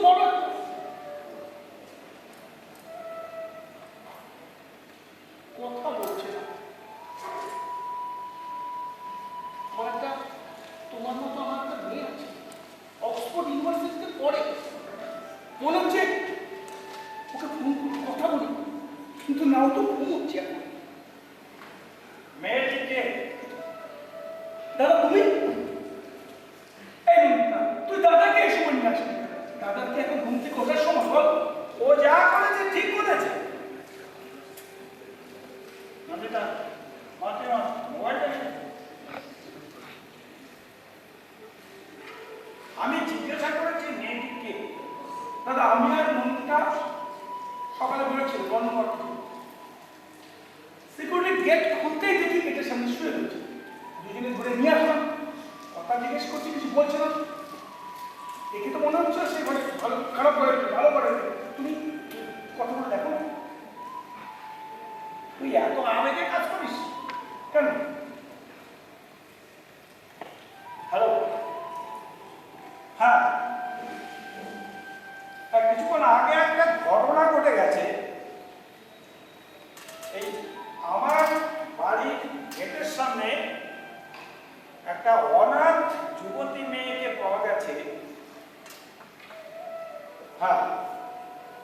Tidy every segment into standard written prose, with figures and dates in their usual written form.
বড় কথা বলছে না। আমার একটা তোমার মতো আমার একটা মেয়ে আছে, অক্সফোর্ড ইউনিভার্সিটিতে পড়ে। মনে হচ্ছে ওকে ফোন করে কথা বলি, কিন্তু নাও তো ঘুমোচ্ছে এখন। মেয়েটিকে দাদা তুমি? এই না, তুই দাদাকে এই সময় নিয়ে আসবি। দাদাকে এখন ঘুম থেকে ওঠার সময় বল। ও যা করেছে ঠিক করেছে। নন্দিতা মাকে মোবাইলটা দে। আমি জিজ্ঞাসা করেছি মেয়েটিকে। দাদা আমি আর নন্দিতা সকালে বেরোচ্ছিল বন্ধ করতে, সিকিউরিটি গেট খুলতেই দেখি গেটের সামনে শুয়ে রয়েছে। দুজনে ধরে নিয়ে আসলাম, কথা জিজ্ঞেস করছি, কিছু বলছে না। দেখে তো মনে হচ্ছে সে ঘরে ভালো খারাপ করে ভালো করে। তুমি কথা বলে দেখো না। তুই এত আবেগে কাজ করিস কেন? হ্যালো, হ্যাঁ কিছুক্ষণ আগে একটা ঘটনা ঘটে গেছে। এই আমার বাড়ির গেটের সামনে একটা অনাথ যুবতী মেয়েকে পাওয়া গেছে। হ্যাঁ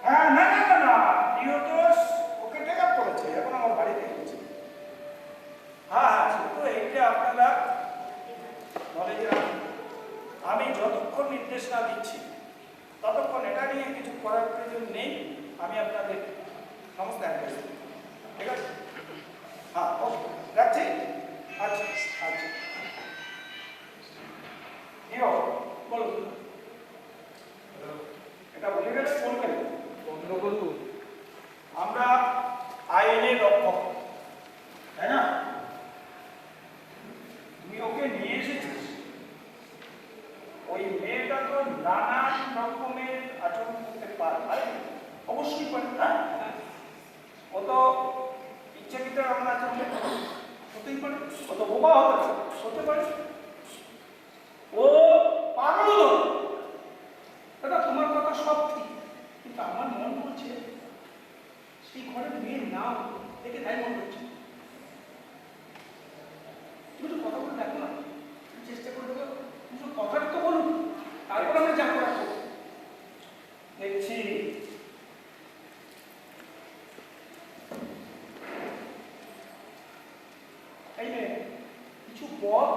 হ্যাঁ, না না না না, নিহতোষ ওকে টেক আপ করেছে, এখন আমার বাড়িতে গেছে। হ্যাঁ হ্যাঁ, শুধু এইটা আপনারা নলেজে রাখুন। আমি যতক্ষণ নির্দেশ না দিচ্ছি ততক্ষণ এটা নিয়ে কিছু করার প্রয়োজন নেই। আমি আপনাদের সমস্ত অ্যাড্রেস দেব, ঠিক আছে? হ্যাঁ ওকে, রাখছি। আচ্ছা আচ্ছা, হিরো বলো। এটা বলে গেলে বলবেন বন্ধ করবো? আমরা আইনের রক্ষক, তাই না? তুমি ওকে নিয়ে এসেছিস। ওই মেয়েটা তো নানান রকমের আচরণ করতে পারে, অবশ্যই পারে। হ্যাঁ, ও তো ইচ্ছাকৃত এমন আচরণ হতেই পারে। ও তো বোবা হতে পারে। ও পাগল নয়। দাদা তোমার কথা সব ঠিক, কিন্তু আমার মন বলছে সেই ঘরের মেয়ের নাম দেখে তাই মনে হচ্ছে। তুমি তো কথা বলে দেখো না, চেষ্টা করে দেখো, তুমি কথাটা তো বলুন, তারপর আমরা যা করা করবো। দেখছি। এই নে কিছু বল।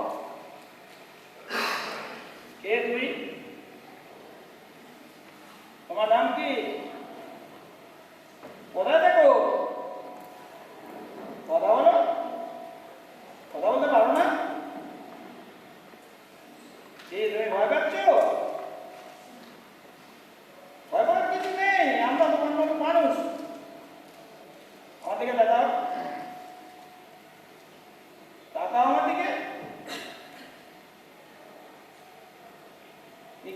কে তুই? তোমার নাম কি? কোথায় দেখো? কথা বলো, কথা বলতে পারো না? তুমি ভয় পাচ্ছ? ভয় পাওয়ার কিছু নেই, আমরা তোমার মতো মানুষ। আমার দিকে তাকাও, তাকাও আমার দিকে।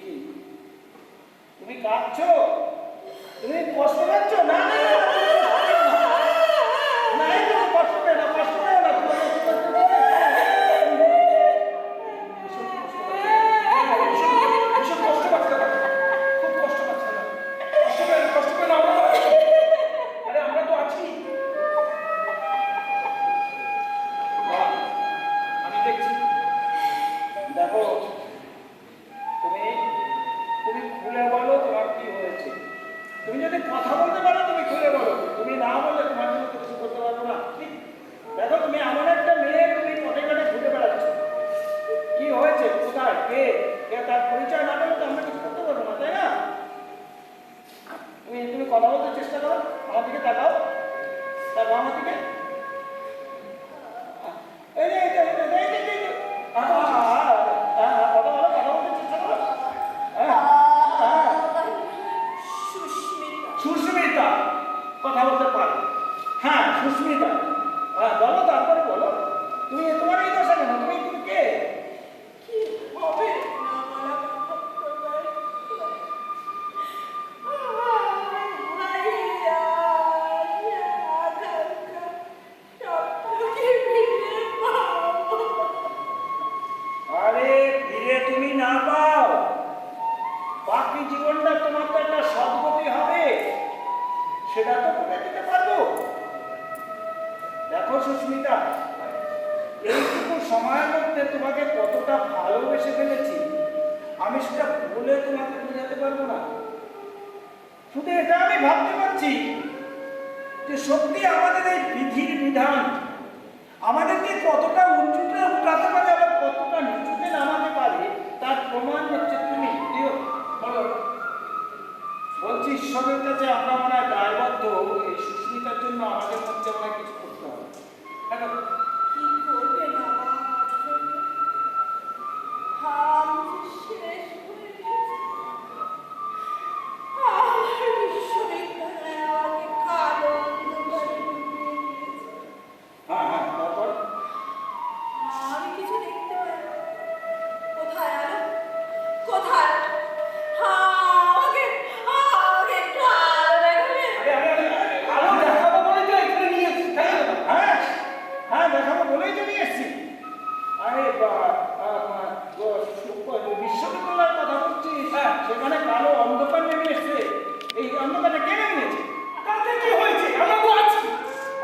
কি তুমি কাঁদছো? তুমি কষ্ট পাচ্ছ? না না না, না এই তো কষ্ট পেও না, কষ্ট পেও না। ভীষণ কষ্ট পাচ্ছে দাদা, খুব কষ্ট পাচ্ছে দাদা। কষ্ট পেয়ে না, আমরা তো আছি। আরে আমরা তো আছি। আমি দেখছি। দেখো, তুমি তুমি খুলে বলো তোমার কি হয়েছে। তুমি যদি কথা বলতে পারো তুমি খুলে বলো, তুমি না বললে তোমার জন্য তো কিছু করতে পারবো না। ঠিক? দেখো, তুমি এমন একটা মেয়ে, তুমি পথে ঘাটে ঘুরে বেড়াচ্ছ। কি হয়েছে, কোথায়, কে কে তার পরিচয় না পেলে তো আমরা কিছু করতে পারবো না, তাই না? তুমি তুমি কথা বলতে চেষ্টা করো, আমার দিকে তাকাও, তাকাও আমার দিকে। এই যে কথা বলো, কথা বলতে চেষ্টা করো। সুস্মিতা কথা বলতে পারো? হ্যাঁ সুস্মিতা, হ্যাঁ বলো, তারপরে বলো। তুমি তোমার এই দশা কেন? তুমি তুমি কে? কি হবে না আমি সেটা বলে তোমাকে বোঝাতে পারবো না। শুধু এটা আমি ভাবতে পারছি যে সত্যি আমাদের এই বিধির বিধান আমাদেরকে কতটা উঁচুতে উঠাতে পারে আবার কতটা নিচুতে নামাতে পারে তার প্রমাণ হচ্ছে তুমি। বলো, বলছি ঈশ্বরের কাছে আমরা মনে হয় দায়বদ্ধ এই সুস্মিতার জন্য আমাদের মধ্যে মনে হয় কিছু করতে হবে। হ্যাঁ, কি করবে না আমার জন্য? হাম যে শেষ হয়ে গেছে। আর বিশ্ববিদ্যালয়ে আমাকে কালো অন্ধকারে ডুবিয়ে দিয়েছে। হ্যাঁ হ্যাঁ, তারপর আমি কিছু দেখতে পাই না। কোথায় আলো? কোথায়? আমাকে একটু আলো দেখাবে? আলো দেখাবো বলে তো এখানে নিয়ে এসেছি, তাই না? হ্যাঁ হ্যাঁ দেখাবো বলেই তো নিয়ে এসছি। আরে বিশ্ববিদ্যালয়ের কথা বলছিস? হ্যাঁ। সেখানে কালো অন্ধকার নেমে এসছে। এই অন্ধকারটা কে নেমেছে? তাতে কি হয়েছে? আমরা তো আছি।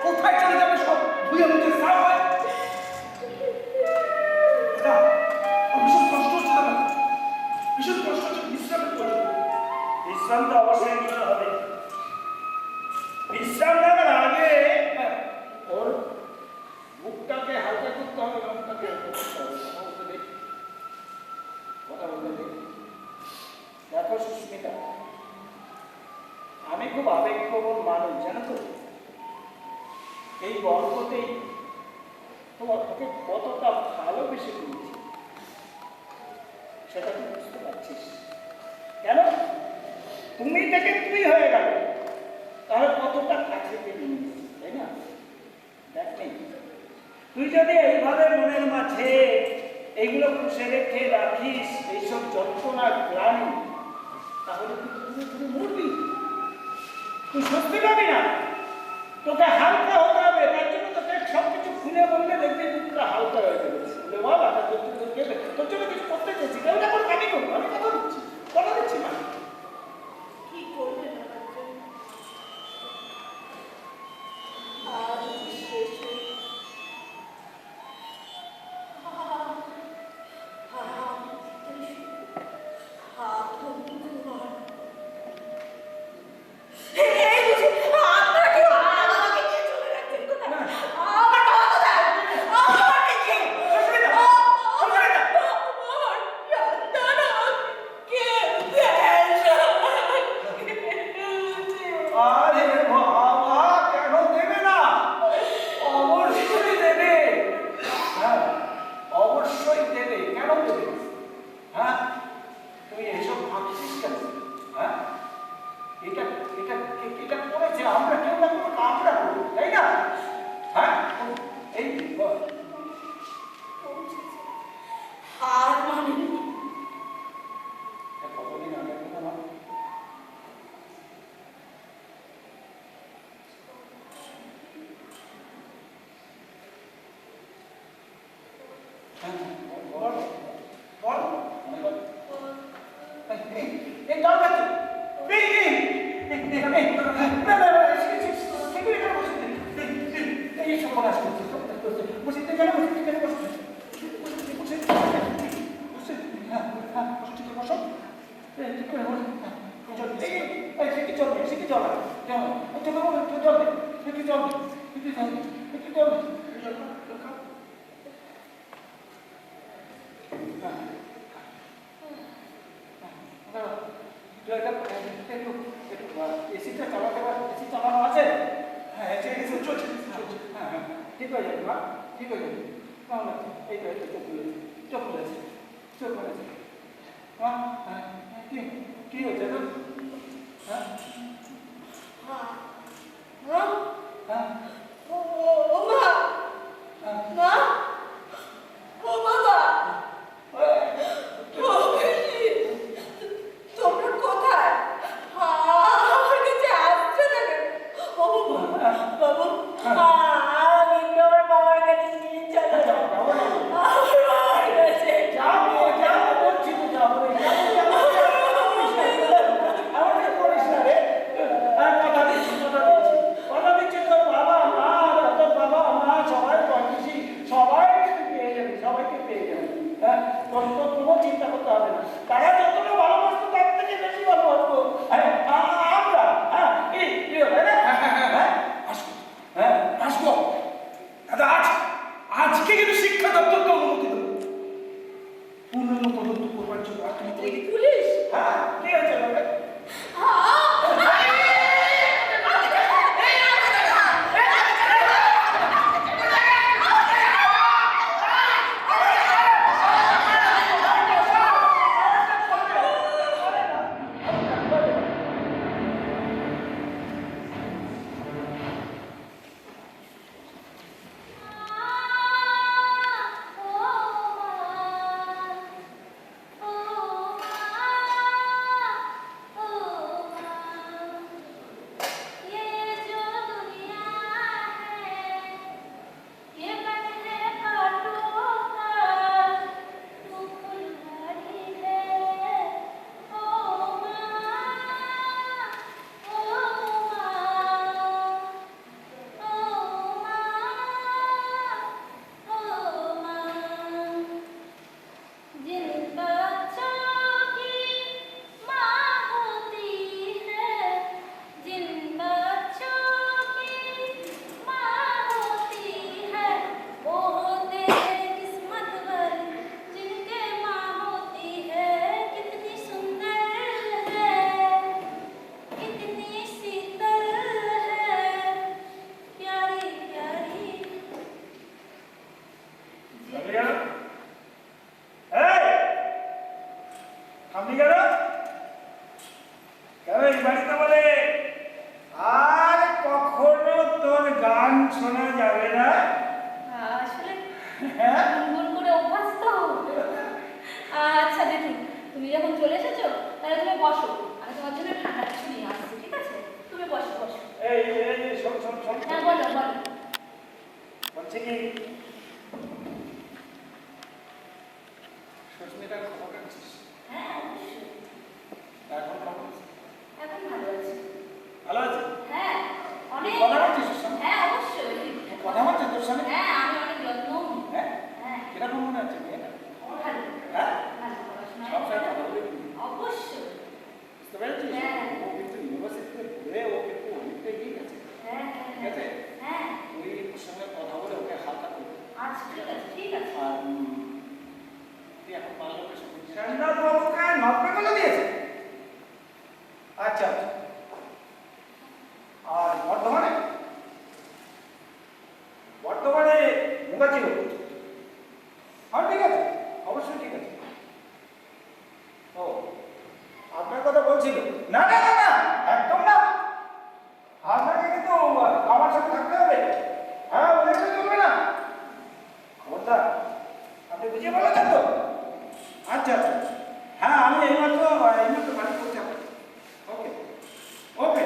কোথায় চলে যাবে সব ধুয়ে মুছে সাফ হয়? দাদা, আমার ভীষণ কষ্ট হচ্ছে দাদা। ভীষণ কষ্ট হচ্ছে, বিশ্রামের প্রয়োজন। বিশ্রাম তো অবশ্যই নিতে হবে। বিশ্রাম নেওয়ার আগে ওর বুকটাকে হালকা করতে হবে, মনটাকে হালকা করতে হবে। কথা বলতে দে। দেখো সুস্মিতা, আমি খুব আবেগপ্রবণ মানুষ, জানো তো। এই গল্পতেই তোমার ওকে কতটা ভালোবেসে ফেলেছি সেটা তুই বুঝতে পারছিস। কেন তুমি থেকে তুই হয়ে গেল, তাহলে কতটা কাছে পেয়ে নিয়েছিস, তাই না? দেখ নেই, তুই যদি এইভাবে মনের মাঝে এইগুলো পুষে রেখে রাখিস, এইসব যন্ত্রণার গ্লানি, তাহলে তুই মরবি, তুই স্বস্তি পাবি না। তোকে হালকা হতে হবে, তার জন্য তোকে সব কিছু খুলে বললে দেখবি বুকটা হালকা হয়ে যাবে। বলে বাবা, তোর জন্য কিছু করতে চেয়েছি, তাহলে এখন আমি করবো, আমি কথা দিচ্ছি, কথা দিচ্ছি না। কি করবে না আমার জন্য? আজ যে শেষ হয়ে গেছে। হাত বন্ধু কর। এই বুঝি আপনারা কি আমাকে নিয়ে চলে যাচ্ছেন কোথায়? আমার বাবা কোথায়? আমাকে কি? আমার সন্তান কে আরে বাবা, কেন দেবে না? অবশ্যই দেবে। হ্যাঁ, অবশ্যই দেবে। কেন দেবে? হ্যাঁ, তুই এসব ভাবছিস কেন? হ্যাঁ, এটা এটা এটা করেছে আমরা কেউ না কোনো আমরা করি, তাই না? হ্যাঁ, এই বল। আর মানে কতদিন আগে কথা না? বল বল বল। এই কাল কাছে এই সব কথা শুনছি, বসে কেন বসে কেন বসে বসে বসে হ্যাঁ হ্যাঁ বসে ঠিক বসো ঠিক করে বসে জল কি জল সে কি জল জল জল জল সে কি জল একটু জল একটু জল এসিটা চালাতে পারো? এসি চালানো আছে? হ্যাঁ এসি চলছে চলছে। হ্যাঁ হ্যাঁ ঠিক হয়ে যাবে, মা ঠিক হয়ে যাবে। কেমন আছে? এই তো চোখ খুলেছে, চোখ খুলেছে, চোখ খুলেছে। মা হ্যাঁ কি কি হয়েছে তো? হ্যাঁ হ্যাঁ হ্যাঁ ও মা হ্যাঁ মা ও বাবা ও বেশি তোমরা কোথায়? আমার কাছে আসছে না কেন? ও বাবু আমি তোমার বাবার কাছে নিয়ে চলে যাও। আমার বাবার কাছে যাবো যাবো বলছি তো যাবো যাবো আমাদের করিস না রে। কথা দিচ্ছি তোর বাবা ওই বাড়িতে বলে আর কখনো তোর গান শোনা যাবে না। আসলে হ্যাঁ? গুনগুন করে অভ্যাস তো। আচ্ছা দেখি, তুমি যখন চলে এসেছো তাহলে তুমি বসো, আমি তোমার জন্য ঠান্ডা কিছু নিয়ে আসছি, ঠিক আছে? তুমি বসো বসো। এই শোন শোন শোন, হ্যাঁ বলো বলো। বলছে কি সুস্মিতার খবর রাখছিস? হ্যাঁ অবশ্যই, এখন খবর আছে? এখন ভালো আছি। ভালো আছে? হ্যাঁ অনেক। কথা বলছিস ওর সঙ্গে? হ্যাঁ অবশ্যই। কথা বলছিস তোর সঙ্গে? হ্যাঁ আমি অনেক যত্ন নিই। হ্যাঁ? হ্যাঁ কিরকম মনে হচ্ছে মেয়েটা? ভালো। হ্যাঁ? ভালো পড়াশোনায় সব সময় কথা বলবি? অবশ্যই। বুঝতে পেরেছিস? হ্যাঁ। ও কিন্তু ইউনিভার্সিটিতে পড়ে ও কিন্তু অনেকটা এগিয়ে গেছে। হ্যাঁ ঠিক আছে? হ্যাঁ। তুই ওর সঙ্গে কথা বলে ওকে হালকা করবি। আচ্ছা ঠিক আছে ঠিক আছে। আর তুই এখন পারলে ওকে শুনবি। সেন্টার বাবুকে 90 বলে দিয়েছে? আচ্ছা আচ্ছা। আর বর্ধমানে? বর্ধমানে মুখার্জি হোক। হ্যাঁ ঠিক আছে, অবশ্যই ঠিক আছে। ও আপনার কথা বলছিল? না না না না, একদম না। আপনাকে কিন্তু আমার সাথে থাকতে হবে। হ্যাঁ বলে গেলে চলবে না। খবরদার, আপনি বুঝিয়ে বলেছেন তো? আচ্ছা আচ্ছা। হ্যাঁ আমি এইমাত্র বাড়ি পৌঁছাবো। ওকে ওকে।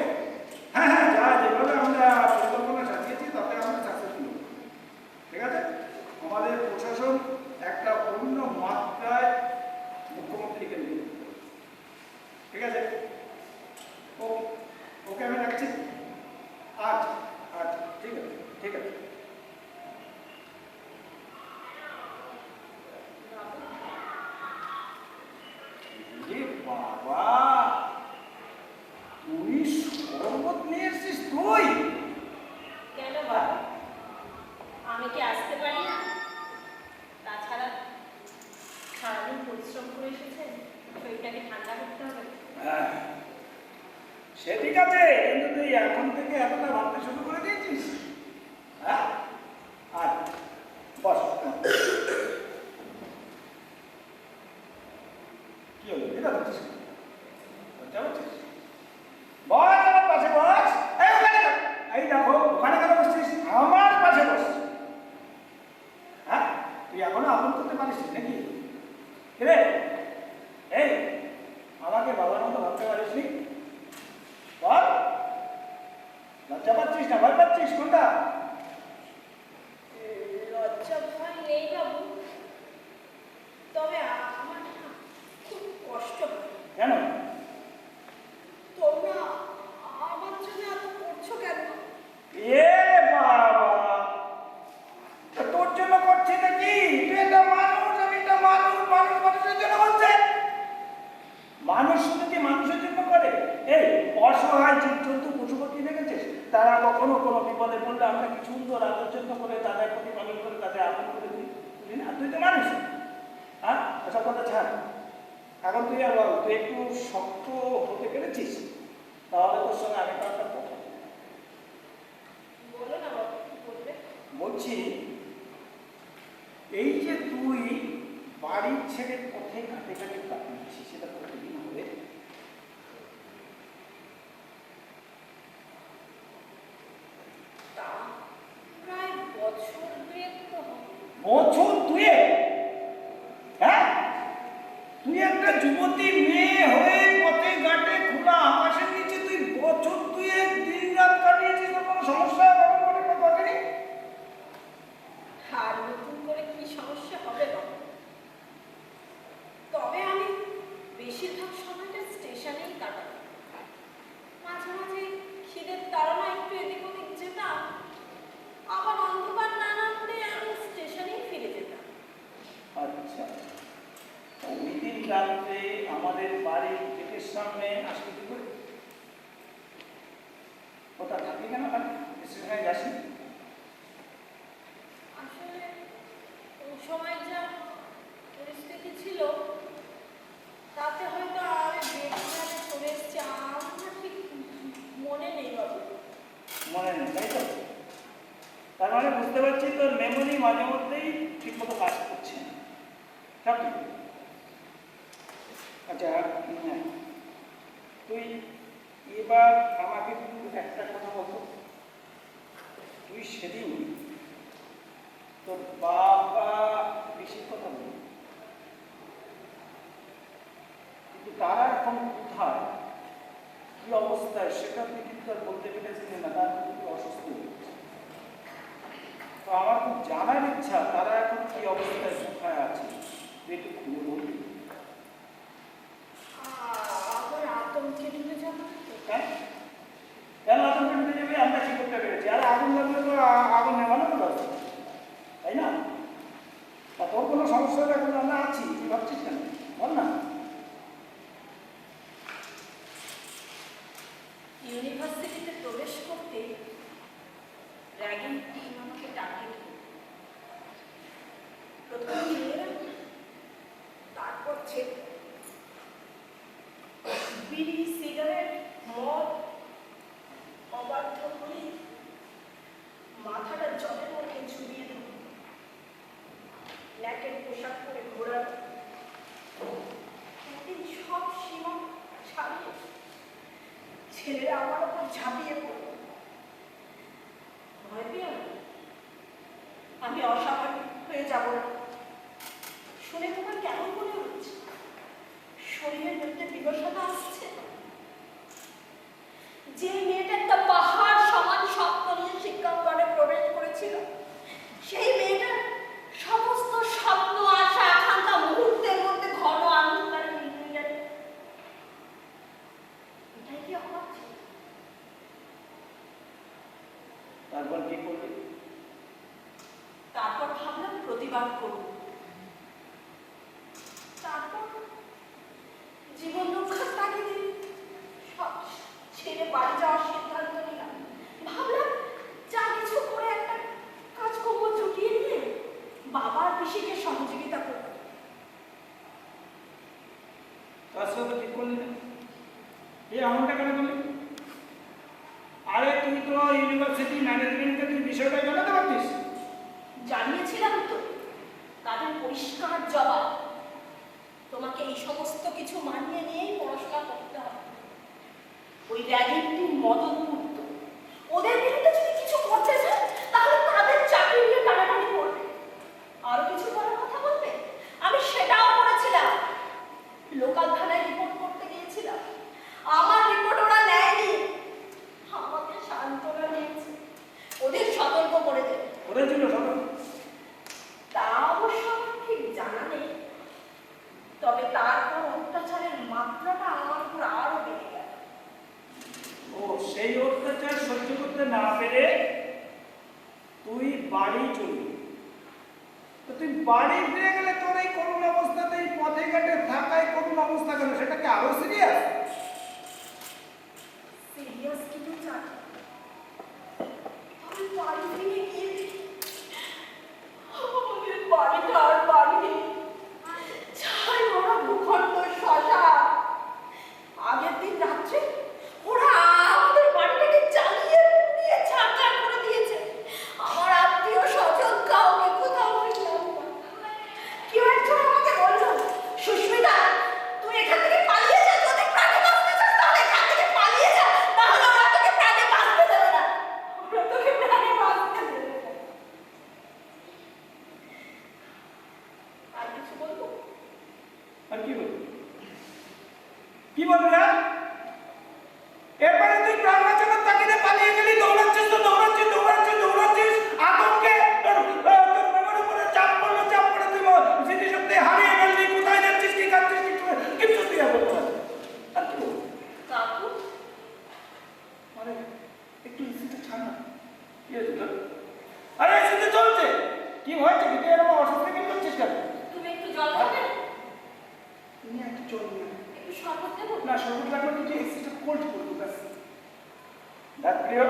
হ্যাঁ হ্যাঁ, যা যেভাবে আমরা পরিকল্পনা সাজিয়েছি তাতে আমরা সাকসেসফুল। ঠিক আছে? আমাদের প্রশাসন একটা অন্য মাত্রায় মুখ্যমন্ত্রীকে নিয়ে, ঠিক আছে? ও ওকে আমি রাখছি। আচ্ছা আচ্ছা, ঠিক আছে ঠিক আছে। এ বাবা, তুই শরবত নিয়ে এসেছিস তুই? কেন বাবা, আমি কি আসতে পারি না? তাছাড়া সারাদিন পরিশ্রম করে এসেছেন, শরীরটাকে ঠান্ডা করতে হবে। হ্যাঁ, সে ঠিক আছে, কিন্তু তুই এখন থেকে এতটা ভাবতে শুরু করে দিয়েছিস? হ্যাঁ, আচ্ছা বস। কি হলো, এটা বলছিস? লজ্জা হচ্ছিস? বস আমার পাশে বস। এই ওখানে কেন? এই দেখো, ওখানে কেন বসছিস? আমার পাশে বস। হ্যাঁ, তুই এখনো আপন করতে পারিস নাকি? রে এই, আমাকে বাবার মতো ভাবতে পারিস নি? বল, লজ্জা পাচ্ছিস না ভয় পাচ্ছিস, কোনটা? লজ্জা ভয় নেই বাবু, তবে আমার না খুব কষ্ট হয়। কেন? তোমরা আমার জন্য এত করছো কেন? এ বাবা, তা তোর জন্য করছে নাকি? তুই একটা মানুষ, আমি একটা মানুষ, মানুষ মানুষের জন্য করছে। মানুষ শুধু কি মানুষের জন্য করে? এই অসহায় জীবজন্তু পশু পাখি দেখেছিস? তারা কখনো কোনো বিপদে পড়লে আমরা কি সুন্দর আদর যত্ন করে তাদের প্রতিপালন করে তাদের আপন করে দিই, বুঝলি না? তুই তো মানুষ। হ্যাঁ, এসব কথা ছাড়। এখন তুই আর বল, তুই একটু শক্ত হতে পেরেছিস? তাহলে তোর সঙ্গে আমি একটা কথা বলো না বাবু, কি বলবে? বলছি, এই যে তুই বাড়ির ছেড়ে পথে ঘাটে ঘাটে কাটিয়েছিস, সেটা কতদিন হবে? তা প্রায় বছর দুয়েক তো হবে। বছর দুয়েক? হ্যাঁ, তুই একটা যুবতী মেয়ে হয়ে পথে ঘাটে খোলা আকাশের নিচে তুই বছর দুয়েক দিন রাত কাটিয়েছিস, তোর কোনো সমস্যা ঘটেনি? আর নতুন করে কি সমস্যা হবে বাবু? তবে আমি বেশিরভাগ সময়টা স্টেশনেই কাটাই। মাঝে মাঝে খিদের তাড়না একটু এদিক ওদিক যেতাম, আবার অন্ধকার না নামলে আমি স্টেশনেই ফিরে যেতাম। আচ্ছা, ওই দিন রাত্রে আমাদের বাড়ির গেটের সামনে আসতে কি করে? ওটা থাকি কেন? স্টেশনে যাসনি? আসলে ওই সময় যা পরিস্থিতি ছিল তাতে হয়তো আমি বেশিভাবে চলে এসেছি, আমার ঠিক মনে নেই বাবু। মনে নেই, তাই তো? তার মানে বুঝতে পারছি তোর মেমোরি মাঝে মধ্যেই ঠিক মতো কাজ করছে না। সব ঠিক। আচ্ছা, তুই এবার আমাকে কিন্তু একটা কথা বলতো, তুই সেদিন তোর বাবা বেশি কথা বলি, কিন্তু তারা এখন কোথায়, কি অবস্থায় সেটা তুই কিন্তু আর বলতে পেরেছিলি না, তার কিন্তু অসুস্থ হয়েছে। তো আমার খুব জানার ইচ্ছা তারা এখন কি অবস্থায় কোথায় আছে, তুই একটু খুলে বলবি? আবার আতঙ্কে ডুবে যাবো। কেন কেন আতঙ্কে ঢুকে যাবে? আমরা কি করতে পেরেছি? আরে আগুন লাগলে তো আগুন নেভানো তো দরকার, তাই না? তা তোর কোনো সমস্যা হলে এখন আমরা আছি, তুই ভাবছিস কেন বল না? ইউনিভার্সিটিতে প্রবেশ করতে র্যাগিং টিম আমাকে ডাকে। প্রথমে মেয়েরা, তারপর ছেলে। বিড়ি, সিগারেট, মদ, অবাধ্য হয়ে মাথাটা জলের মধ্যে ঝুলিয়ে দেব, ল্যাকের পোশাক পরে ঘোরার। একদিন সব সীমা ছাড়িয়ে ছেলেরা আমার ওপর ঝাঁপিয়ে পড়ল। ভয় পেয়ে আমি অস্বাভাবিক হয়ে যাব না। শুনে তোমার কেমন মনে হচ্ছে? শরীরের মধ্যে বিবশতা আসছে। যে মেয়েটা একটা পাহাড় সমান স্বপ্ন নিয়ে শিক্ষাঙ্গনে প্রবেশ করেছিল, সেই মেয়েটার সমস্ত স্বপ্ন, আশা, আকাঙ্ক্ষা মুহূর্তের মধ্যে ঘন অন্ধকারে মিলিয়ে গেল। এটাই কি অবাক ছিল? তারপর কি করবি? তারপর ভাবলাম প্রতিবাদ করব। তারপর জীবন রক্ষার তাগিদে সব ছেড়ে বাড়ি যাওয়ার সিদ্ধান্ত নিলাম। ভাবলাম যা কিছু করে একটা কাজকর্ম জুটিয়ে নিয়ে বাবার পিসিকে সহযোগিতা করব। তার সাথে ঠিক করলি না? এই এমনটা কেন করলি? আরে তুই তো ইউনিভার্সিটি ম্যানেজমেন্টকে তুই বিষয়টা জানাতে পারতিস। জানিয়েছিলাম তো, তাদের পরিষ্কার জবাব, তোমাকে এই সমস্ত কিছু মানিয়ে নিয়েই পড়াশোনা করতে হবে। ওই র্যাগিং টিম মদন করত, ওদের বিরুদ্ধে যদি কিছু করতে চায় তাহলে তাদের চাকরি নিয়ে টানাটানি করবে, আরো কিছু করার কথা বলবে। আমি সেটাও করেছিলাম। লোকাল থানায় রিপোর্ট করতে গিয়েছিলাম, আমার রিপোর্ট ওরা নেয়নি, আমাকে সান্ত্বনা দিয়েছে, ওদের সতর্ক করে দেবে। ওদের ছিল সব। তা অবশ্য আমার ঠিক জানা নেই, তবে তারপর অত্যাচারের মাত্রাটা আমার উপর আরো বেড়ে গেল। ও সেই অত্যাচার সহ্য করতে না পেরে তুই বাড়ি চলবি। তো তুই বাড়ি ফিরে গেলে তোর এই করুণ অবস্থাতে, এই পথে ঘাটে থাকায় করুণ অবস্থা গেল, সেটা কি আরো সিরিয়াস? সিরিয়াস কিছু চাই, আমি বাড়ি ফিরে গিয়ে দেখি আমাদের বাড়িটা আর বাড়ি নেই, ছাই ওরা ভূখণ্ড শশা। আগের দিন রাত্রে ওরা আমাদের বাড়িটাকে জ্বালিয়ে পুড়িয়ে ছাড়খাড় করে দিয়েছে। আমার আত্মীয় স্বজন কাউকে কোথাও পেলাম না। কেউ একজন আমাকে বলল, সুস্মিতা তুই এখান থেকে পালিয়ে যা, যদি প্রাণে বাঁচতে চাস তাহলে এখান থেকে পালিয়ে যা, নাহলে ওরা তোকে প্রাণে বাঁচতে দেবে না, ওরা তোকে প্রাণে বাঁচতে দেবে না। আর কিছু বলবো? আর কি বলবি? কি বলবি না? এরপরে তুই প্রাণ বাঁচানোর তাগিদে পালিয়ে গেলি, দৌড়াচ্ছিস তো দৌড়াচ্ছিস দৌড়াচ্ছিস দৌড়াচ্ছিস, আতঙ্কে তোর মেমোর উপরে চাপ পড়লো, চাপ পড়ে তুই স্মৃতিশক্তি হারিয়ে ফেললি, কোথায় যাচ্ছিস, কি খাচ্ছিস, কিছু তুই আর বলতে পারবি না। আর কি বলবো? কাকু, মানে একটু ইসিটা ছাড় না। কি হয়েছে তোর? আরে এসিতে চলছে, কি হয়েছে? তুই এরকম অসুস্থ কেন করছিস কেন? তুমি একটু জল খাবে? তুমি একটু চল একটু শরবত দেবো? না, সবুজ লাগবে কিন্তু এসিটা কোল্ড করবো ব্যাস। দেখ প্রিয়,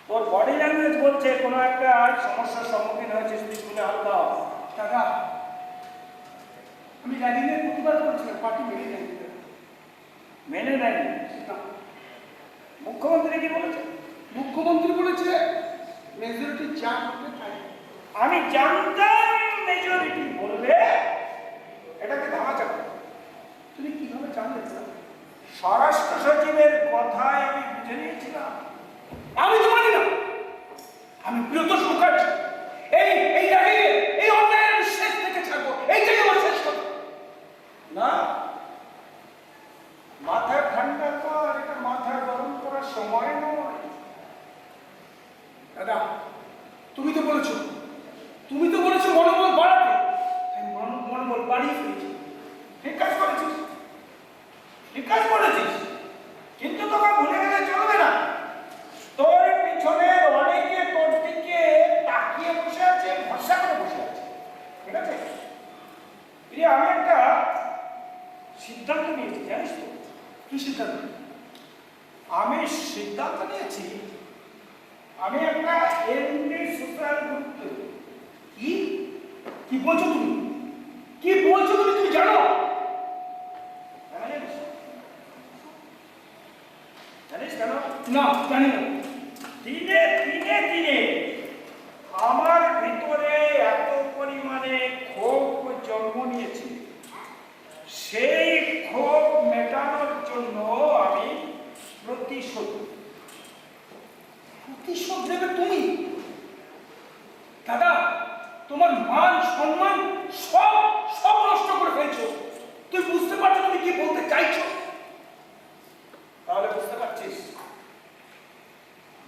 তোর বডি ল্যাঙ্গুয়েজ বলছে কোনো একটা সমস্যার সম্মুখীন হয়েছিস, তুই শুনে হালকা হ। দাদা, আমি র্যাগিংয়ের প্রতিবাদ করেছিলাম, পার্টি মেনে নেয় মেনে নেয়নি। মুখ্যমন্ত্রী কি বলেছে? মুখ্যমন্ত্রী বলেছে মেজরিটি যা করবে তাই। আমি জানতাম মেজরিটি বলবে। এটাকে ধামা চাপ। তুমি কিভাবে জানলে স্যার? স্বরাষ্ট্র সচিবের কথায় আমি বুঝে নিয়েছিলাম। আমি তো মানি না। আমি প্রিয়তোষ মুখার্জি এই এই রাগে এই অন্যায়ের শেষ থেকে ছাড়বো, এইটাই আমার শেষ কথা। না, মাথা ঠান্ডা কর, এটা মাথা গরম করার সময় নয়। দাদা তুমি তো বলেছো মনোবল বাড়াতে, আমি মনোবল বাড়িয়ে ফেলেছি। ঠিক কাজ করেছিস, ঠিক কাজ করেছিস, কিন্তু তোকে ভুলে গেলে চলবে না। তোর পিছনের অনেকে তোর দিকে তাকিয়ে বসে আছে, ভরসা করে বসে আছে, ঠিক আছে? আমি একটা সিদ্ধান্ত নিয়েছি, জানিস তো? কি সিদ্ধান্ত? আমি সিদ্ধান্ত নিয়েছি আমি একটা এমডি সোশ্যাল গ্রুপ তৈরি। কি কি বলছো তুমি? কি বলছো তুমি? তুমি জানো? জানিস জানিস কেন? না, জানি না। দিনে দিনে দিনে আমার ভিতরে এত পরিমাণে ক্ষোভ জন্ম নিয়েছে, সেই ক্ষোভ মেটানোর জন্য আমি প্রতিশোধ নেবে তুমি? দাদা তোমার মান সম্মান সব সব নষ্ট করে ফেলছো। তুই বুঝতে পারছো তুমি কি বলতে চাইছো? তাহলে বুঝতে পারছিস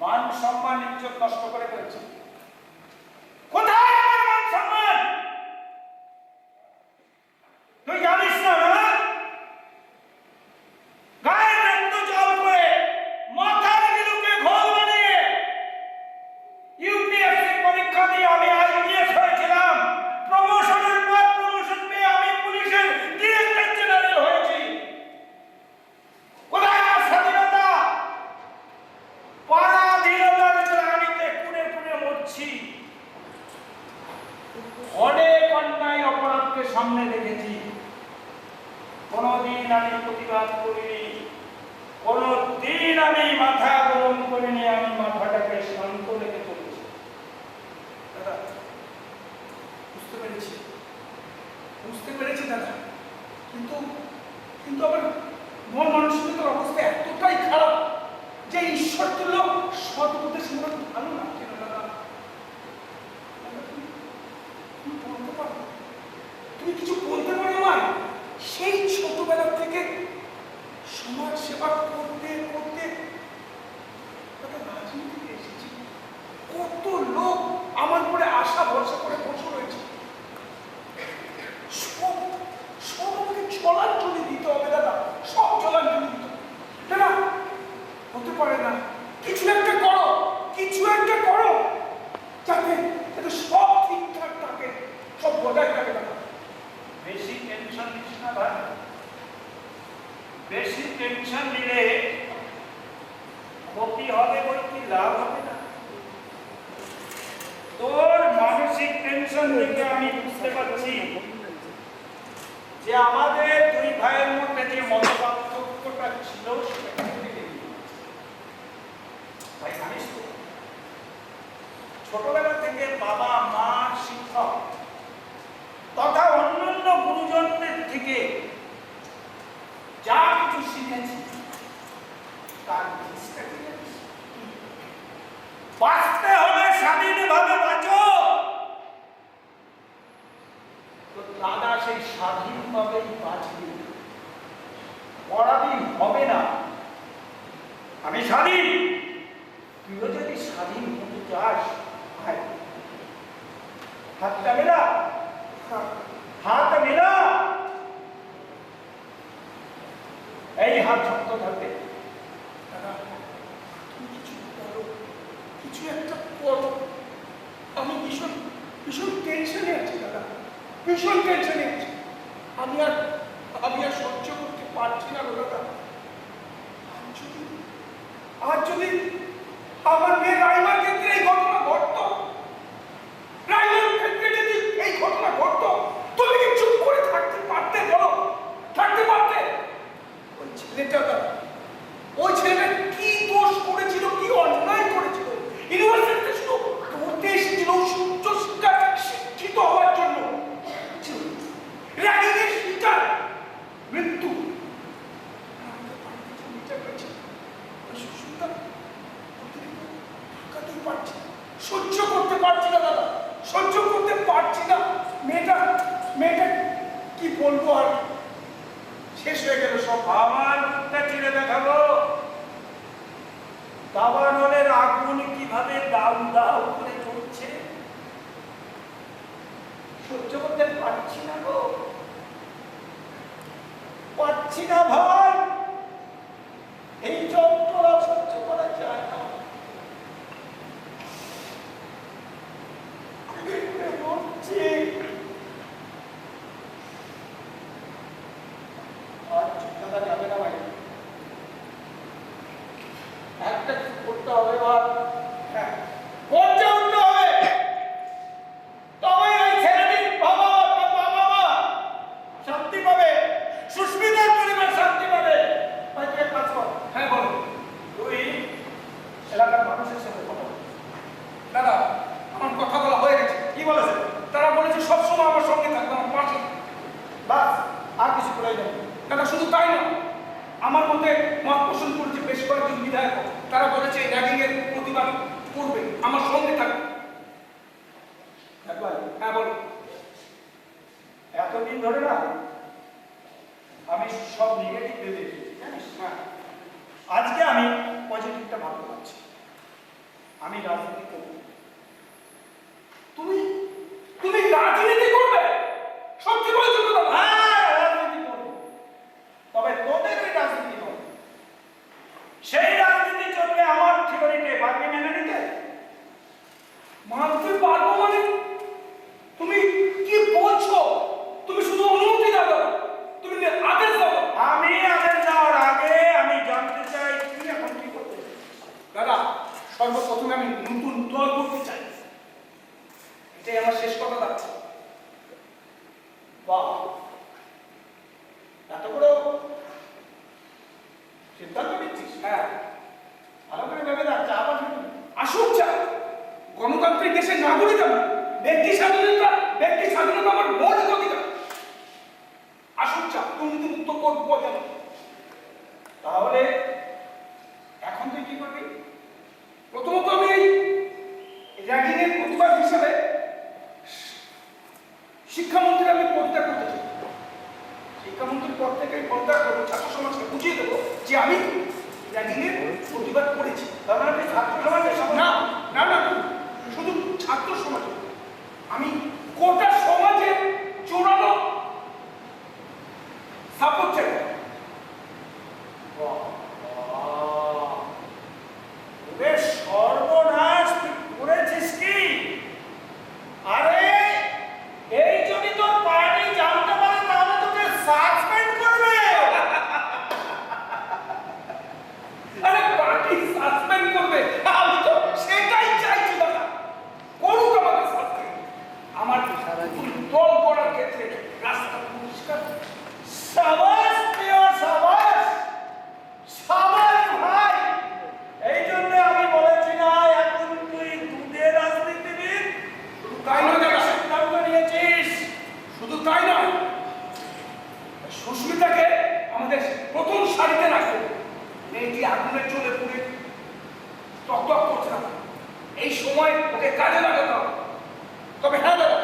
মান সম্মান ইজ্জত নষ্ট করে ফেলছি। কোথায় আমার মান সম্মান? তুই জানিস না না? গায়ের রক্ত জল করে মাথার গিলুকে ঘোল বানিয়ে ইউপিএসসি পরীক্ষা দিয়ে আমি আইপিএস হয়েছিলাম। প্রমোশনের পর প্রমোশন পেয়ে আমি পুলিশের ডিরেক্টর জেনারেল হয়েছি। কোথায় আমার স্বাধীনতা? পরাধীনতার গ্লানিতে কুড়ে কুড়ে মরছি। অনেক অন্যায় অপরাধকে সামনে রেখেছি, কোনোদিন আমি প্রতিবাদ করিনি, কোনোদিন আমি মাথা গরম করিনি, আমি মাথাটাকে শান্ত রেখে চলেছি। দাদা বুঝতে পেরেছি দাদা, কিন্তু কিন্তু আমার মন মানসিকতার অবস্থা এতটাই খারাপ যে ঈশ্বর তুল্য সৎ উপদেশ মনে ভালো লাগছে না দাদা। দাদা, তুমি বলতে পারো? তুমি কিছু বলতে পারো আমায়? সেই ছোটবেলা থেকে সমাজ সেবা করতে করতে দাদা রাজনীতিতে এসেছি। কত লোক আমার উপরে আশা ভরসা করে বসে রয়েছে। সব সব আমাকে চলার জন্য দিতে হবে দাদা, সব চলার জন্য দিতে হবে। দাদা হতে পারে না, কিছু একটা করো, কিছু একটা করো যাতে যাতে সব ঠিকঠাক থাকে, সব বজায় থাকে দাদা। বেশি টেনশন নিস না ভাই, বেশি টেনশন নিলে ক্ষতি হবে বই কি লাভ হবে না। তোর মানসিক টেনশন থেকে আমি বুঝতে পারছি যে আমাদের দুই ভাইয়ের মধ্যে যে মতপার্থক্যটা ছিল সেটা কেটে গিয়েছে। ভাই জানিস তো, ছোটবেলা থেকে বাবা মা শিক্ষক তথা অন্যান্য গুরুজনদের থেকে যা কিছু শিখেছি তার জিনিসটা কি জানিস? বাঁচতে হলে স্বাধীনভাবে বাঁচো। তো দাদা সেই স্বাধীনভাবেই বাঁচবে, পরাধীন হবে না। আমি স্বাধীন, তুইও যদি স্বাধীন হতে চাস ভাই হাতটা মেলা, হাত মেলা। এই হাত শক্ত থাকবে। দাদা তুমি কিছু করো, কিছু একটা করো। আমি ভীষণ ভীষণ টেনশনে আছি দাদা, ভীষণ টেনশনে আছি। আমি আর সহ্য করতে পারছি না গো দাদা। আর যদি আমার মেয়ে রাইমার ক্ষেত্রে এই ঘটনা ঘটতো, রাইমার ক্ষেত্রে যদি এই ঘটনা ঘটতো, তুমি কি চুপ করে থাকতে পারতে? বলো, থাকতে পারতে? ওই ছেলেটা দাদা, ওই ছেলেটা কি দোষ করেছিল, কি অন্যায় করেছিল? ইউনিভার্সিটিতে শুধু পড়তে এসেছিল উচ্চ শিক্ষা শিক্ষিত হওয়ার জন্য। র্যাগিংয়ের শিকার, মৃত্যু। বলবো আর শেষ হয়ে গেল সব। আমার মুখটা চিনে দেখাবো দাবানলের আগুন কিভাবে দাউ দাউ করে চলছে, সহ্য করতে পারছি না গো, পারছি না ভাই, এই যন্ত্রণা সহ্য করা যায় না। মরছি। আর চুপ থাকা যাবে না ভাই, একটা কিছু করতে হবে। এবার হ্যাঁ, করতে উঠতে হবে, তবে ওই ছেলেটির বাবা মা শান্তি পাবে, সুস্মিতার পরিবার শান্তি পাবে। ভাই তুই এক কাজ কর। হ্যাঁ বলো। তুই এলাকার মানুষের সাথে কথা বল। দাদা আমার কথা বলা হয়ে গেছে। কি বলেছে? তারা বলেছে সবসময় আমার সঙ্গে থাকবে, আমার পাশে। বাস, আর কিছু করাই যাবে দাদা। শুধু তাই না, আমার মধ্যে মত পোষণ করেছে বেশ কয়েকজন বিধায়ক, তারা বলেছে র্যাগিং এর প্রতিবাদ করবে, আমার সঙ্গে থাকবে। হ্যাঁ বলো। এতদিন ধরে না আমি সব নেগেটিভ ভেবেছি, জানিস? হ্যাঁ, আজকে আমি পজিটিভটা ভাবতে পারছি। আমি রাজনীতি করব। তুমি তুমি রাজনীতি করবে? সত্যি বলছো তো দাদা? হ্যাঁ, রাজনীতি করব, তবে তোদের ওই রাজনীতি নয়। সেই রাজনীতি চলবে আমার থিওরিতে, পারবি মেনে নিতে? মানতে পারবো মানে? তুমি কি বলছো? তুমি শুধু অনুমতি দাও, তুমি আদেশ দাও। আমি আদেশ দেওয়ার আগে আমি জানতে চাই তুই এখন কি করতে চাস? দাদা সর্বপ্রথমে আমি নতুন দল করতে চাই, এটাই আমার শেষ কথা যাচ্ছে। বাহ, এত বড় সিদ্ধান্ত নিচ্ছিস? হ্যাঁ, ভালো করে ভেবে দেখ, চা পাবি? আসুক চা। গণতান্ত্রিক দেশের নাগরিক আমি, ব্যক্তি স্বাধীনতা আমার মৌলিক অধিকার। আসুক চা, দুর্নীতি মুক্ত করবো যেন। তাহলে এখন তুই কি করবি? প্রথমত আমি এই র্যাগিং এর প্রতিবাদ হিসাবে শিক্ষামন্ত্রী আমি পদত্যাগ করতে চাই। শিক্ষামন্ত্রীর পদ থেকে আমি পদত্যাগ করবো, ছাত্র সমাজকে বুঝিয়ে দেবো যে আমি র্যাগিং এর প্রতিবাদ করেছি। তার মানে তুই ছাত্র সমাজের না না না, শুধু ছাত্র সমাজ, আমি গোটা সমাজের জোরালো সাপোর্ট চাই। বেশ সর্বনাশ তুই করেছিস কি? আরে এই যদি তোর পার্টি জানতে পারে তাহলে তোকে সাসপেন্ড করবে। আরে পার্টি সাসপেন্ড করবে, আমি তো সেটাই চাইছি দাদা। করুক আমাকে সাসপেন্ড, আমার দল করার ক্ষেত্রে রাস্তা পরিষ্কার। সাবাস প্রিয়, সাবাস সাবাস ভাই। এই জন্য আমি বলেছি না এখন তুই দুধের রাজনীতিবিদ। শুধু তাই নয় দাদা, সিদ্ধান্ত নিয়েছিস। শুধু তাই নয়, সুস্মিতাকে আমাদের প্রথম সারিতে রাখবো। মেয়েটি আগুনের চলে পুড়ে টকটক করছে না, এই সময় ওকে কাজে লাগাতে হবে। তবে হ্যাঁ দাদা,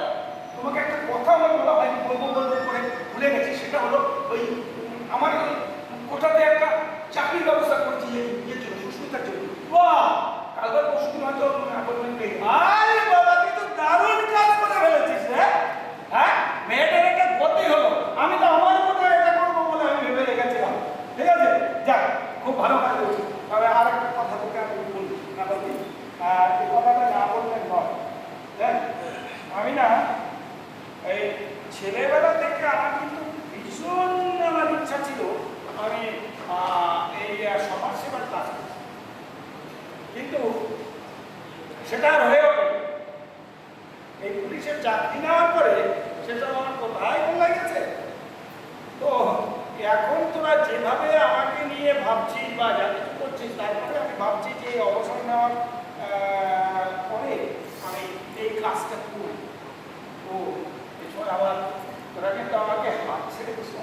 তোমাকে একটা কথা আমার বলা হয়নি, বলবো বলবো করে ভুলে গেছি। সেটা হলো ওই আমার কোটাতে একটা চাকরির ব্যবস্থা করেছি ইয়ের জন্য, সুস্মিতার জন্য। বাহ, কালবার পরশুদিন হয়তো অ্যাপয়েন্টমেন্ট পেয়ে যাবো। আরে বাবা তুই তো দারুণ কাজ করে ফেলেছিস রে। হ্যাঁ, মেয়েটা রেখে বলতেই হলো। আমি তো আমার মতো এটা করবো বলে আমি ভেবে রেখেছিলাম। ঠিক আছে, যাক, খুব ভালো কাজ করেছিস। তবে আর একটা কথা তোকে আমি বলি, না বলছি, এই কথাটা না বললে নয়। দেখ, আমি না এই ছেলেবেলা থেকে আমার কিন্তু ভীষণ আমার ইচ্ছা ছিল আমি এই সমাজসেবার কাজ করব। কিন্তু সেটা আর হয়ে ওঠে। এই পুলিশের চাকরি নেওয়ার পরে সেটা আমার কোথায় বলা গেছে। তো এখন তোরা যেভাবে আমাকে নিয়ে ভাবছিস বা যা কিছু করছিস, তারপরে আমি ভাবছি যে অবসর নেওয়ার পরে আমি এই কাজটা করি। তো এছাড়া আবার তোরা কিন্তু আমাকে হাত ছেড়ে দিস না।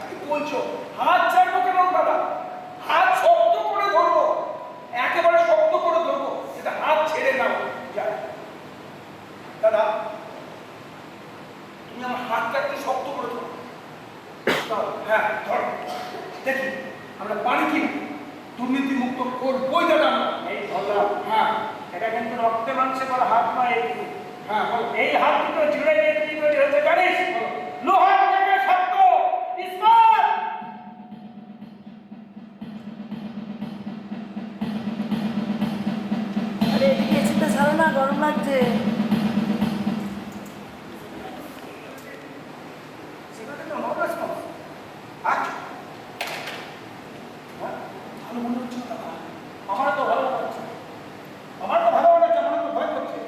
কি বলছো? হাত ছাড়বো কেন দাদা? হাত শক্ত করে ধরবো, একেবারে শক্ত করে ধরবো, সেটা হাত ছেড়ে নাও যায়। দাদা তুমি আমার হাতটা একটু শক্ত করে ধরো। কি দুর্নীতি মুক্ত করবোই দাদা আমরা। এই ধরলাম, হ্যাঁ এটা কিন্তু রক্তে মাংসে করা হাত নয়। হ্যাঁ বলো। এই হাত দুটো জুড়ে নিয়ে কি তৈরি হয়েছে জানিস? লোহার থেকে শক্ত ইস্পাত। আরে এদিকে এসিটা ছাড়ো না, গরম লাগছে। সেটা তো নো রেসপন্স। আচ্ছা, ভালো মনে হচ্ছে না দাদা। আমার তো ভালো লাগছে, আমার তো ভালো লাগছে, আমার তো ভয় করছে।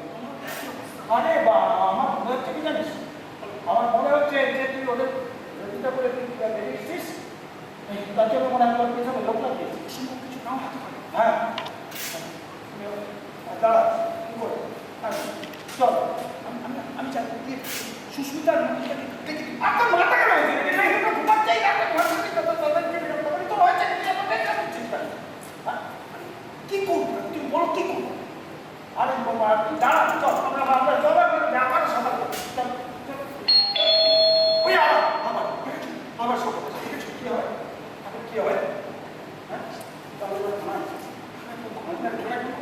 আরে বা, আমার মনে হচ্ছে কি জানিস, আমার মনে হচ্ছে যে তুই ওদের রেজিটা করে তুই বেরিয়েছিস, তার জন্য মনে হয় তোর পেছনে লোক লাগিয়েছিস। সম্ভব কিছু নাও হতে পারে। হ্যাঁ, দাঁড়া, কি করে? আচ্ছা, চল। আমি চাই সুস্মিতার মুখটা দেখে দিই। আপনার মাথা কেন হয়েছে? এটা কিন্তু ঘুমাচ্ছেই না, আপনার মাথা থেকে তাদেরকে বিরক্ত করি তো হয়েছে, কিন্তু এত টেনশন হচ্ছিস কেন? হ্যাঁ? কি করবো তুমি বলো কি করবো? আরে বাবা, তুই দাঁড়া, চল, আমরা জবা করে ব্যাপারে সবার করি। চল, চল। ওই আবার সব ঠিক আছে, কি হয়? এখন কি হয়? হ্যাঁ? তাহলে ওরা থানায়। থানায় ধরে রাখবো।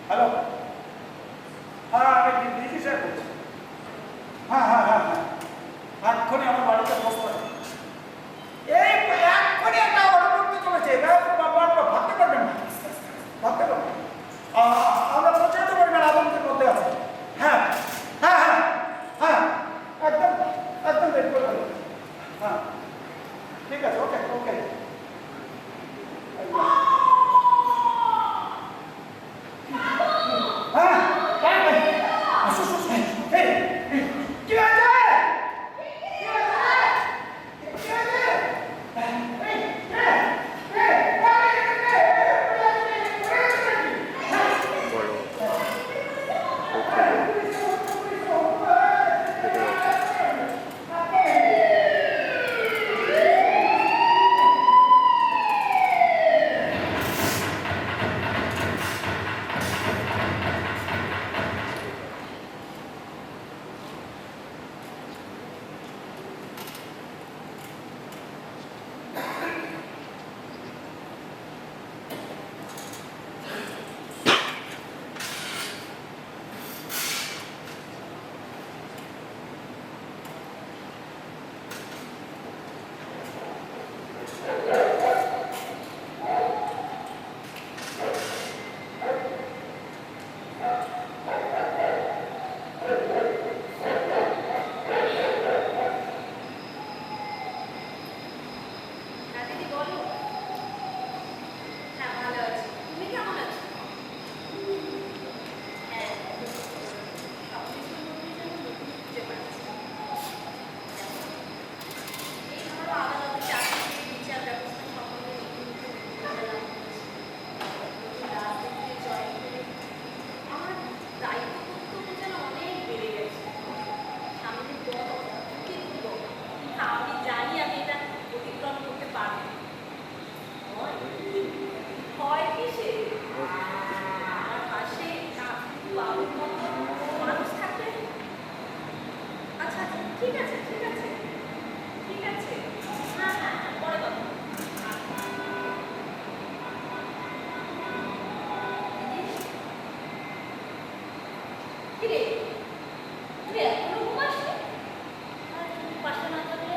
হ্যালো, হ্যাঁ আমি ডিজি স্যার বলছি। হ্যাঁ হ্যাঁ হ্যাঁ হ্যাঁ, এক্ষুনি আমার বাড়িতে বসতে পারে। এই এক্ষুনি একটা অর্ডার করতে চলেছে, ভাবতে পারবেন না, ভাবতে পারবেন। আমরা পৌঁছাতে পারবেন আতঙ্কের মধ্যে আছে। হ্যাঁ হ্যাঁ হ্যাঁ হ্যাঁ, একদম একদম রেড করে দেবেন। হ্যাঁ ঠিক আছে, ওকে ওকে। হ্যাঁ আসো আসো, এই কি আছে? কি আছে? কি আছে? কিরে তুই এখনো ঘুমাসনি? আর তুমি পাশে না থাকলে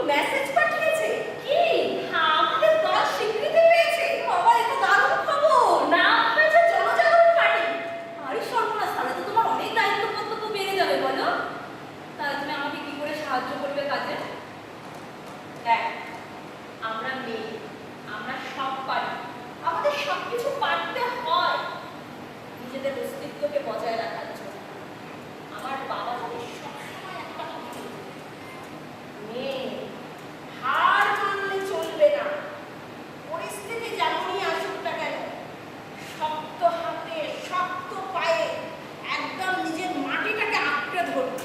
মেসেজ পাঠিয়েছে কি? হ্যাঁ, আমাদের দল স্বীকৃতি পেয়েছে। বাবা, এটা দারুণ খবর। নাম হয়েছে জনজাগরণ পার্টি। আরে সর্বনাশ, তাহলে তো তোমার অনেক দায়িত্ব কর্তব্য বেড়ে যাবে বলো। তাহলে তুমি আমাকে কি করে সাহায্য করবে কাজে? দেখ, আমরা মেয়ে, আমরা সব পারি, আমাদের সবকিছু পারতে হয় নিজেদের অস্তিত্বকে বজায় রাখার জন্য। আমার বাবা যদি সবসময় একটা কথা বলতো, মেয়ে হার মানলে চলবে না। পরিস্থিতি যেমনই আসুক না কেন, শক্ত হাতে শক্ত পায়ে একদম নিজের মাটিটাকে আঁকড়ে ধরবে।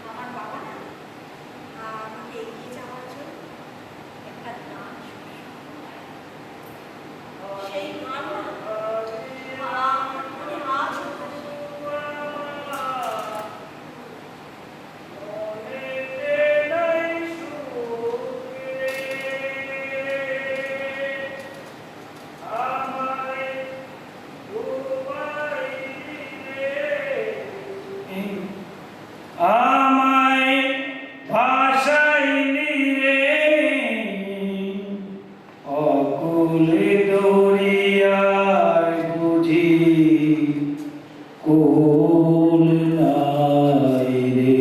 আমার বাবা না আমাকে এগিয়ে যাওয়ার জন্য একটা গান শোনায়। সেই গান না আমি আজ আমায় ভাসাইলি রে অকুলে দরিয়ায় বুঝি কোল নাই রে।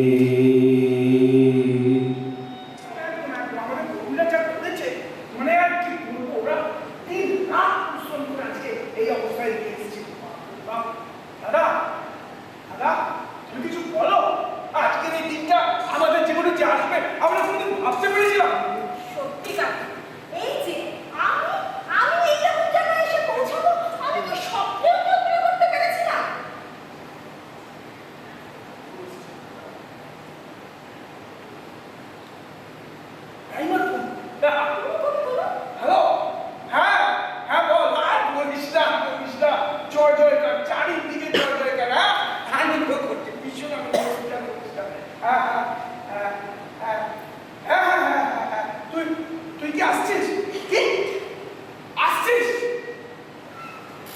আমাদের বন্ধুরা যা করেছে, মানে আর কি বলবো, ওরা দিন রাত পরিশ্রম করে আজকে এই অবস্থায় নিয়ে এসেছে। দাদা, দাদা, তুমি কিছু বলো। আজকের এই দিনটা আমাদের জীবনে যে আসবে আমরা কোনোদিন ভাবতে পেরেছিলাম? সত্যিকার এই যে আমি আমি এইরকম জায়গায় এসে পৌঁছাবো, আমি তো স্বপ্নেও কল্পনা করতে পেরেছিলাম। এই মাত্র হ্যালো, হ্যাঁ হ্যাঁ বল। আর বলিস না, বলিস না। জয় জয়কার, চারিদিকে জয় জয়কার। হ্যাঁ, আনন্দ করছে, ভীষণ আনন্দ করছে। হ্যাঁ হ্যাঁ হ্যাঁ হ্যাঁ হ্যাঁ হ্যাঁ হ্যাঁ হ্যাঁ হ্যাঁ। তুই তুই কি আসছিস? কি আসছিস?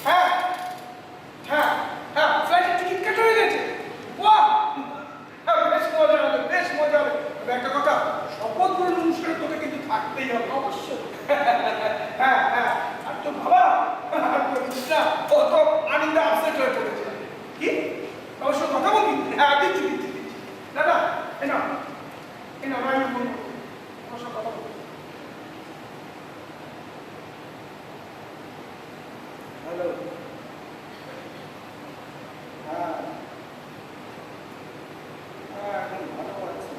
হ্যাঁ হ্যাঁ হ্যাঁ, ফ্লাইটের টিকিট কাটা হয়ে গেছে। বাহ, হ্যাঁ, বেশ মজা হবে, বেশ মজা হবে। তবে একটা কথা, শপথ গ্রহণ অনুষ্ঠানে তোকে কিন্তু থাকতেই হবে। অবশ্যই। হ্যাঁ হ্যাঁ, আর তোর বাবা আর বলিস না, ও তো আনন্দে আপসেট হয়ে পড়েছে। কি অবশ্য কথা বলবি? হ্যাঁ, দিচ্ছি দিচ্ছি দিচ্ছি। দাদা, এ না আমি বলবো, অবশ্য কথা বলবো। হ্যালো, হ্যাঁ হ্যাঁ, এখন ভালো আছি।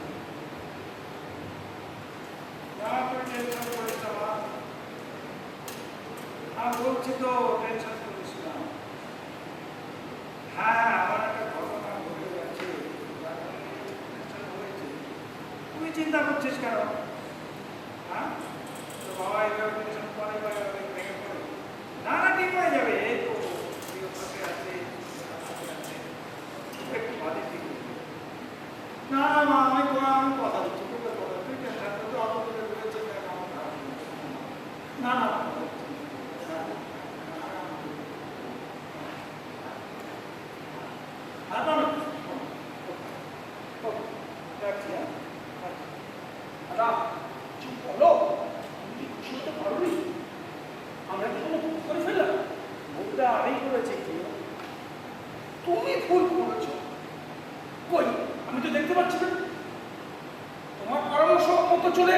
না তুই টেনশন করিস না মা। বলছি তো টেনশন করিস না। হ্যাঁ, আমার একটা ঘটনা ঘটে গেছে, টেনশন হয়েছে। তুই চিন্তা করছিস কেন? হ্যাঁ, তো বাবা এবার টেনশন করে করে ভেঙে পড়ে। না না, ঠিক হয়ে যাবে। এই তো তুই ওর পাশে আছে, আমার সাথে আছে, একটু বাদে ঠিক হয়ে যাবে। না না মা, আমি কথা দিচ্ছি, তোকে কথা, তুই টেনশন করতে অত দূরে রয়েছে আমার খারাপ লাগছে। না না, দাদা, কিছু বলো। তুমি কি খুশি হতে পারোনি? আমরা কি কোনো ভুল করে ফেললাম? ভুলটা আমি করেছি কি? তুমি ভুল করেছো। কই, আমি তো দেখতে পাচ্ছি না। তোমার পরামর্শ মতো চলে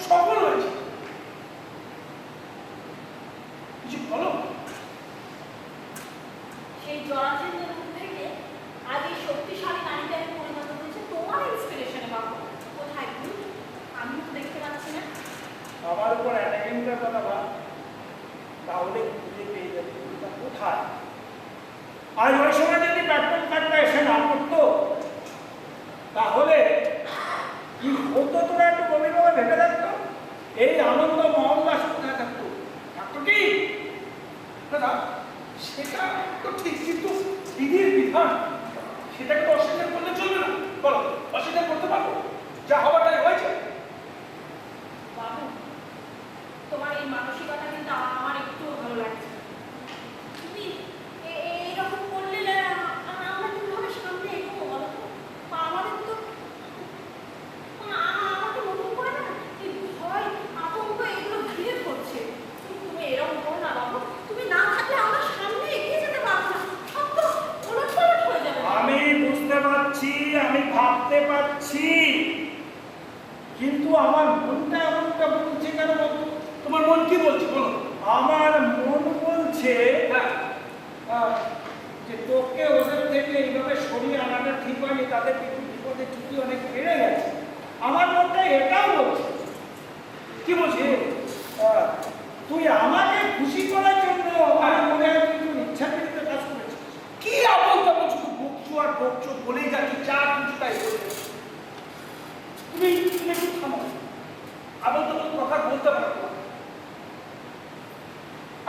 সফল হয়েছে। কিছু বলো। সেই জরাজীর্ণের মধ্যে থেকে আজ এই শক্তিশালী নারীতে আমি পরিণত হয়েছে তোমার ইন্সপিরেশনে। বাবু কোথায় তুমি? আমি তো দেখতে পাচ্ছি না। আমার উপর অ্যাটাকিংটার কথা ভাব, তাহলে খুঁজে পেয়ে যাবে ভুলটা কোথায়। আর ওই সময় যদি প্যাট্রোল কারটা এসে না করতো, তাহলে কি হতো তোরা একটু গভীরভাবে ভেবে দেখতো। এই আনন্দ মহল্লা কোথায় থাকতো? থাকতো কি? দাদা, সেটা তো ঠিক, কিন্তু বিধির বিধান সেটাকে তো অস্বীকার করলে চলবে না। বলো, অস্বীকার করতে পারবো? যা হওয়ার তাই হয়েছে। বাবু, তোমার এই মানসিকতা কিন্তু আমার একটু ভালো লাগছে। তুমি এইরকম করলে আমরা কিভাবে সামনে এগোবো বলো তো? আমাদের তো আমাকে নতুন করে না পাচ্ছি, আমি ভাবতে পারছি, কিন্তু আমার মনটা এমনটা বলছে কেন বলতো? তোমার মন কি বলছে বলো? আমার মন বলছে হ্যাঁ, যে তোকে ওদের থেকে এইভাবে সরিয়ে আনাটা ঠিক হয়নি, তাদের কিন্তু বিপদের ঝুঁকি অনেক বেড়ে গেছে। আমার মনটা এটাও বলছে কি বলছে? তুই আমাকে খুশি করার জন্য আমার মনে হয় কিন্তু ইচ্ছাকৃত কাজ করেছিস। কি আবল তাবল শুধু বকছো আর বকছো, বলেই যাচ্ছি যা কিছু তাই বলে যাচ্ছ। তুমি তুমি একটু থামো, আবল তাবল কথা বলতে পারো না।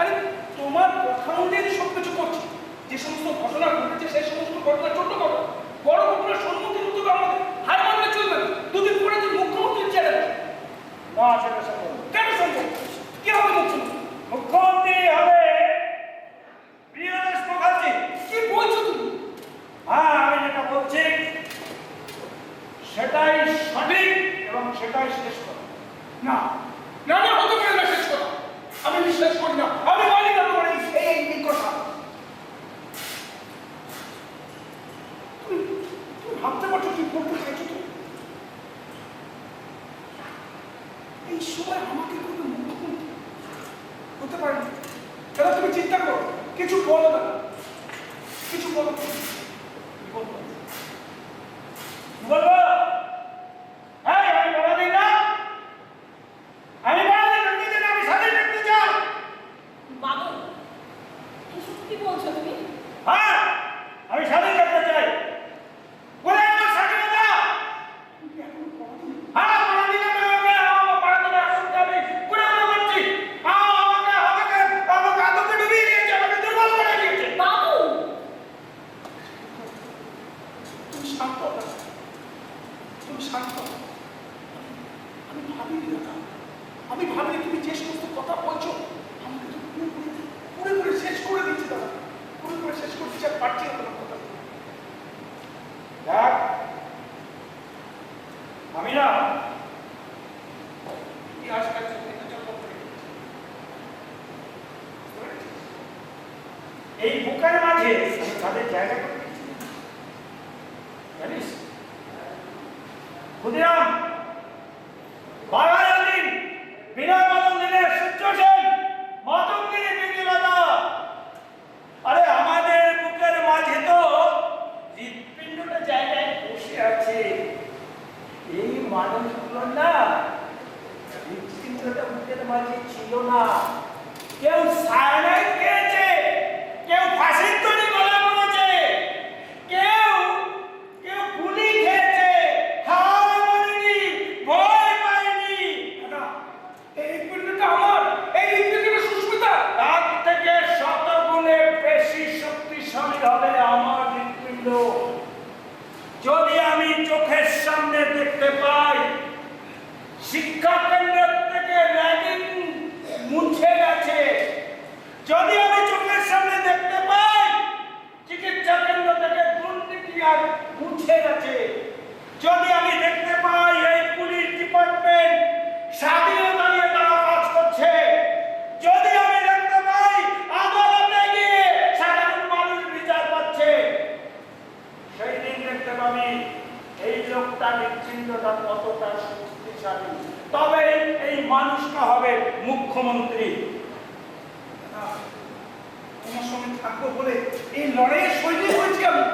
আরে তোমার কথা অনুযায়ী সব কিছু করছি। যে সমস্ত ঘটনা ঘটেছে সেই সমস্ত ঘটনা ছোট করো, বড় ঘটনার সম্মুখীন হতে হবে আমাদের। হার মানলে চলবে না। দুদিন পরে যে মুখ্যমন্ত্রীর চেয়ারে বসে। না, সেটা সম্ভব না। কেন সম্ভব? কি হবে মুখ্যমন্ত্রী? মুখ্যমন্ত্রী হবে প্রিয়দেশ মুখার্জি। কি বলছো তুমি? হ্যাঁ, আমি যেটা বলছি সেটাই সঠিক এবং সেটাই শেষ কথা। না না না, হতে পারে না শেষ কথা। আমি বিশ্বাস করি না, আমি মানি না তোমার এই কথা। তুমি তুমি ভাবতে পারছো কি করতে চাইছো? তুমি এই সময় আমাকে কোনো মুখ্যমন্ত্রী হতে পারে না। দাদা তুমি চিন্তা করো, কিছু বলো না, কিছু বলো। কি বলবো? বলবো হ্যাঁ, আমি বলা দিই না, আমি বলা দিই থাকতে চাই না, আমি স্বাধীন থাকতে চাই। বাবু এসব কি বলছো তুমি? হ্যাঁ, আমি স্বাধীন থাকতে চাই। বলে আমার স্বাধীনতা। তুমি এখনো বলো না। হ্যাঁ, বলা দিই না, আমার পাড়াতে আসতে আমি করে বলছি। আমাকে আতঙ্কে ডুবিয়ে দিয়েছে, আমাকে দুর্বল করে দিয়েছে। বাবু তুমি শান্ত হও, তুমি শান্ত হও। আমি ভাবিনি দাদা, আমি ভাবিনি তুমি যে সমস্ত কথা বলছো আমাকে তো পুরো শেষ করে দিচ্ছে দাদা, পুরো শেষ করে দিচ্ছে। আর পারছি না তোমার কথা। দেখ, আমি না ইতিহাস কাছে জন্ম করে এই বুকের মাঝে আমি তাদের জায়গা করে দিয়েছি। জানিস ক্ষুদিরাম, বাঘাযতীন, বিনয় মদন দীনের, সূর্য সেন, মাতঙ্গিনী বিন্দুলতা, আরে আমাদের বুকের মাঝে তো হৃৎপিণ্ডটা জায়গায় বসে আছে। এই মানুষগুলো না হৃৎপিণ্ডটা বুকের মাঝে ছিল না। কেউ সায়ানাইড খেয়েছে, কেউ ফাঁসির তৈরি গলা পড়েছে, কেউ কেউ গুলি খেয়েছে, হার মানেনি, ভয় পায়নি। দাদা এই হৃৎপিণ্ডটা আমার, এই হৃৎপিণ্ডটা সুস্মিতা। তার থেকে শতগুণে বেশি শক্তিশালী হবে আমার হৃৎপিণ্ড। যদি আমি চোখের সামনে দেখতে পাই শিক্ষা কেন্দ্র থেকে র্যাগিং মুছে গেছে, যদি আমি চোখের সামনে দেখতে পাই চিকিৎসা কেন্দ্র থেকে দুর্নীতি আর মুছে গেছে, যদি আমি দেখতে পাই এই পুলিশ ডিপার্টমেন্ট স্বাধীনতা নিয়ে তারা কাজ করছে, যদি আমি দেখতে পাই আদালতে গিয়ে সাধারণ মানুষ বিচার পাচ্ছে, সেই দিন দেখতে পাবি এই লোকটা হৃৎপিণ্ডটা কতটা শক্তিশালী। তবে এই মানুষটা হবে মুখ্যমন্ত্রী। দাদা তোমার সঙ্গে থাকবো বলে এই লড়াইয়ে সৈনিক হয়েছি আমি।